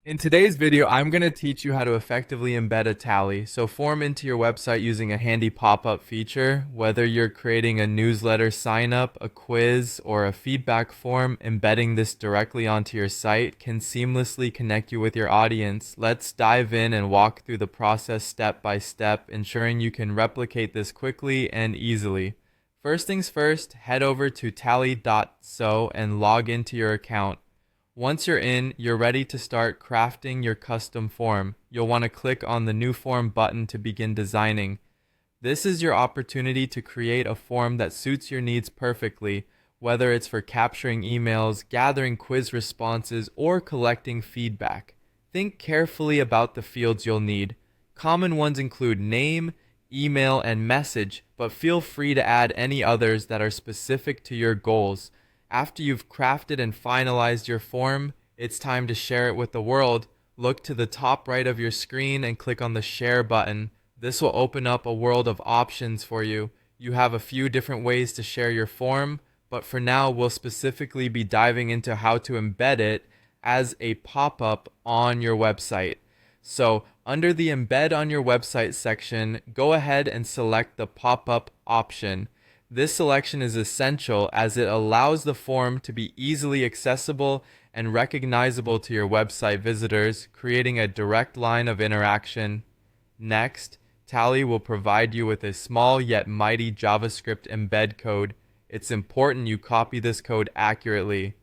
In today's video, I'm going to teach you how to effectively embed a tally. So form into your website using a handy pop-up feature. Whether you're creating a newsletter sign-up, a quiz, or a feedback form, embedding this directly onto your site can seamlessly connect you with your audience. Let's dive in and walk through the process step by step, ensuring you can replicate this quickly and easily. First things first, head over to Tally.so and log into your account. Once you're in, you're ready to start crafting your custom form. You'll want to click on the New Form button to begin designing. This is your opportunity to create a form that suits your needs perfectly, whether it's for capturing emails, gathering quiz responses, or collecting feedback. Think carefully about the fields you'll need. Common ones include name, email, and message, but feel free to add any others that are specific to your goals. After you've crafted and finalized your form, it's time to share it with the world. Look to the top right of your screen and click on the share button. This will open up a world of options for you. You have a few different ways to share your form, but for now we'll specifically be diving into how to embed it as a pop-up on your website. So under the embed on your website section, go ahead and select the pop-up option. This selection is essential as it allows the form to be easily accessible and recognizable to your website visitors, creating a direct line of interaction. Next, Tally will provide you with a small yet mighty JavaScript embed code. It's important you copy this code accurately.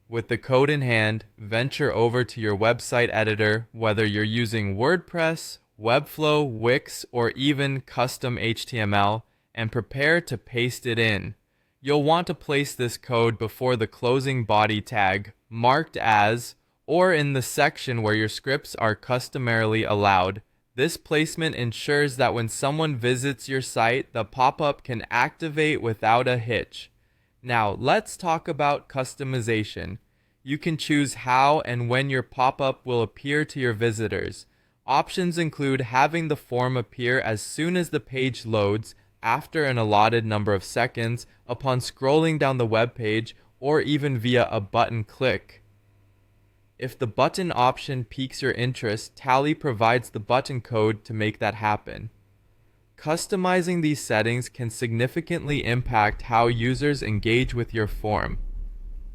With the code in hand, venture over to your website editor, whether you're using WordPress, Webflow, Wix, or even custom HTML, and prepare to paste it in. You'll want to place this code before the closing body tag, marked as, or in the section where your scripts are customarily allowed. This placement ensures that when someone visits your site, the pop-up can activate without a hitch. Now, let's talk about customization. You can choose how and when your pop-up will appear to your visitors. Options include having the form appear as soon as the page loads, after an allotted number of seconds, upon scrolling down the web page, or even via a button click. If the button option piques your interest, Tally provides the button code to make that happen. Customizing these settings can significantly impact how users engage with your form.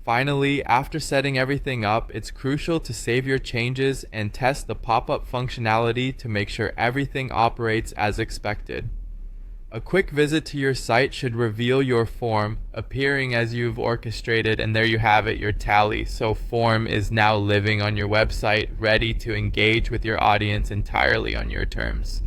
Finally, after setting everything up, it's crucial to save your changes and test the pop-up functionality to make sure everything operates as expected. A quick visit to your site should reveal your form appearing as you've orchestrated, and there you have it, your Tally.so form is now living on your website, ready to engage with your audience entirely on your terms.